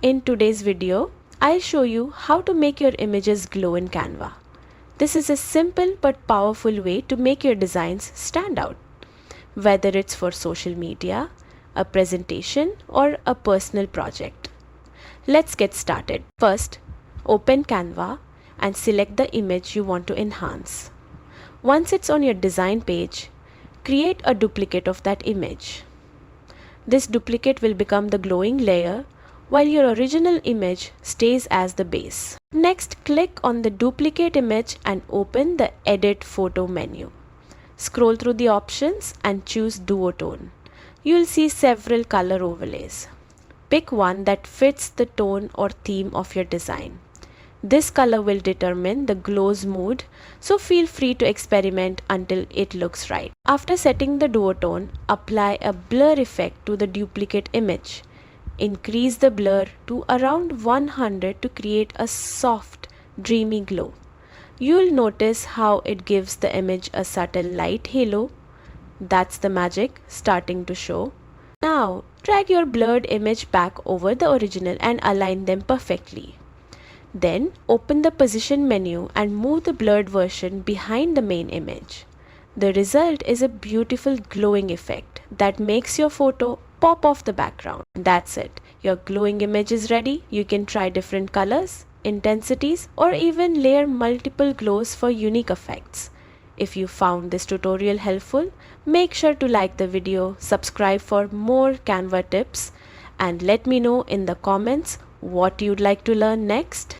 In today's video, I'll show you how to make your images glow in Canva. This is a simple but powerful way to make your designs stand out, whether it's for social media, a presentation, or a personal project. Let's get started. First, open Canva and select the image you want to enhance. Once it's on your design page, create a duplicate of that image. This duplicate will become the glowing layer while your original image stays as the base. Next, click on the duplicate image and open the Edit Photo menu. Scroll through the options and choose Duotone. You'll see several color overlays. Pick one that fits the tone or theme of your design. This color will determine the glow's mood, so feel free to experiment until it looks right. After setting the duotone, apply a blur effect to the duplicate image. Increase the blur to around 100 to create a soft, dreamy glow. You'll notice how it gives the image a subtle light halo. That's the magic starting to show. Now, drag your blurred image back over the original and align them perfectly. Then, open the position menu and move the blurred version behind the main image. The result is a beautiful glowing effect that makes your photo pop off the background. That's it. Your glowing image is ready. You can try different colors, intensities, or even layer multiple glows for unique effects. If you found this tutorial helpful, make sure to like the video, subscribe for more Canva tips, and let me know in the comments what you'd like to learn next.